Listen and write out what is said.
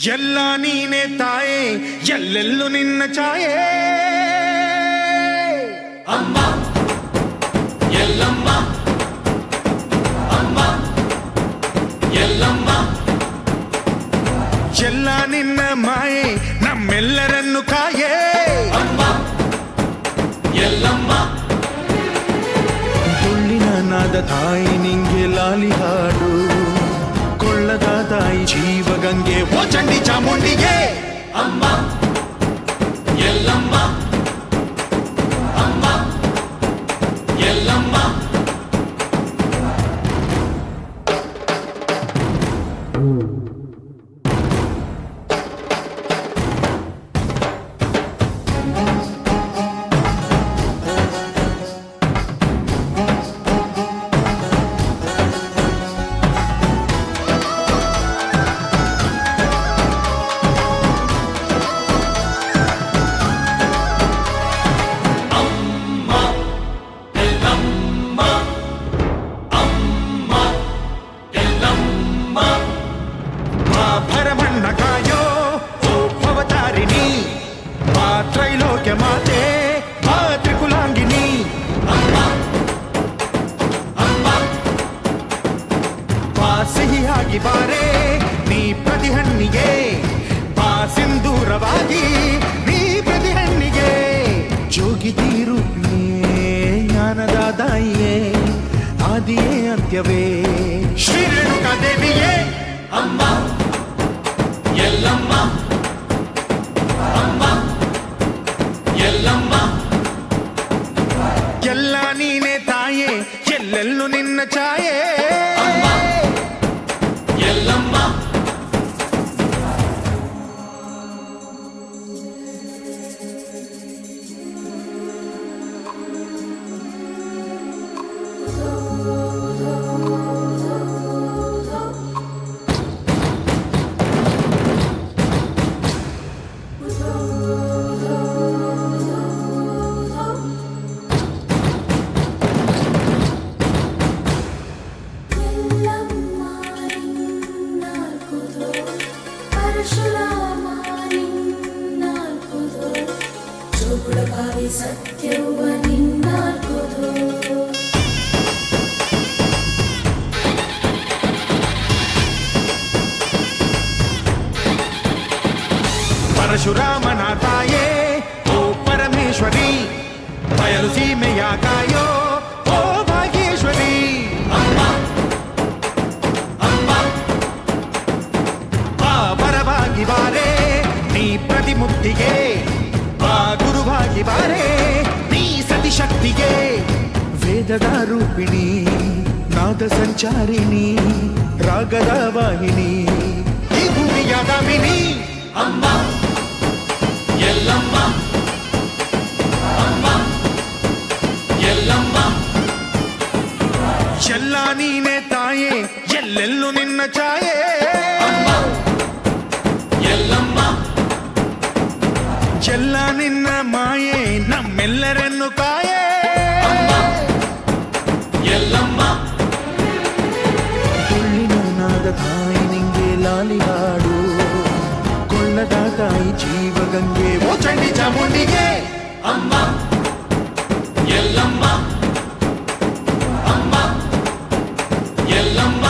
ಎಲ್ಲ ನೀನೆ ತಾಯೇ ಎಲ್ಲೆಲ್ಲೂ ನಿನ್ನ ಛಾಯೆ ಅಮ್ಮ ಎಲ್ಲಮ್ಮ ಅಮ್ಮ ಎಲ್ಲಮ್ಮ ಎಲ್ಲ ನಿನ್ನ ಮಾಯೆ ನಮ್ಮೆಲ್ಲರನ್ನು ಕಾಯೇ ಅಮ್ಮ ಎಲ್ಲಮ್ಮ ತುಳ್ಳಿನ ನಾದ ತಾಯಿ ನಿಂಗೆ ಲಾಲಿ ಹಾಡು ಕೊಳ್ಳದ ತಾಯಿ ಜೀವಗಂಗೆ ಓ ಚಂಡಿ ಚಾಮುಂಡಿಗೆ ಅಮ್ಮ ಎಲ್ಲಮ್ಮ ಅಮ್ಮ ಎಲ್ಲಮ್ಮ ತ್ರೈಲೋಕ್ಯ ಮಾತೆ ತ್ರಿಕುಲಾಂಗಿನಿ ಬಾ ಸಿಹಿಯಾಗಿ ಬಾರೆ ನೀ ಪ್ರತಿಹಣ್ಣಿಗೆ ಬಾ ಸಿಂಧೂರವಾಗಿ ನೀ ಪ್ರತಿಹಣ್ಣಿಗೆ ಜೋಗಿ ತೀರುಪ್ಪಿಯೇ ಜ್ಞಾನದ ದಾಯಿಯೇ ಆದಿಯೇ ಅಂತ್ಯವೇ ಶ್ರೀ ರೇಣುಕಾ ದೇವಿಯೇ ಅಮ್ಮ ಎಲ್ಲಮ್ಮ ಎಲ್ಲಮ್ಮ ಎಲ್ಲ ನೀನೆ ತಾಯೇ ಎಲ್ಲೆಲ್ಲೂ ನಿನ್ನ ಛಾಯೆ ಎಲ್ಲಮ್ಮ ಸತ್ಯವ ನಿನ್ನಾಲ್ಕುದು ಪರಶುರಾಮನ ತಾಯೇ ಓ ಪರಮೇಶ್ವರಿ ಬಯಲು ಸೀಮೆಯ ಕಾಯೋ ಓ ಭಾಗೇಶ್ವರಿ ಅಮ್ಮ ಅಮ್ಮ ಬಾ ಪರವಾಗಿ ಬಾರೆ ನೀ ಪ್ರತಿಮುಕ್ತಿಗೆ ಬಾ ಗುರುವಾಗಿ ಬಾರೆ ನೀ ಸತಿಶಕ್ತಿಗೆ ವೇದದ ರೂಪಿಣಿ ನಾದ ಸಂಚಾರಿಣಿ ರಾಗದ ವಾಹಿನಿ ಈ ಭೂಮಿಯ ದಾಮಿನಿ ಅಮ್ಮ ಎಲ್ಲಮ್ಮ ಅಮ್ಮ ಎಲ್ಲಮ್ಮ ಎಲ್ಲ ನೀನೆ ತಾಯೇ ಎಲ್ಲೆಲ್ಲೂ ನಿನ್ನ ಛಾಯೆ ಅಮ್ಮ ಎಲ್ಲಮ್ಮ ಎಲ್ಲ ನಿನ್ನ ಮಾಯೆ ನಮ್ಮೆಲ್ಲರನ್ನು ಕಾಯೇ ಎಲ್ಲಮ್ಮ ತುಳ್ಳಿನ ನಾದ ತಾಯಿ ನಿಂಗೆ ಲಾಲಿ ಹಾಡು ಕೊಳ್ಳದ ತಾಯಿ ಜೀವಗಂಗೆ ಓ ಚಂಡಿ ಚಾಮುಂಡಿಗೆ ಅಮ್ಮ ಎಲ್ಲಮ್ಮ ಅಮ್ಮ ಎಲ್ಲಮ್ಮ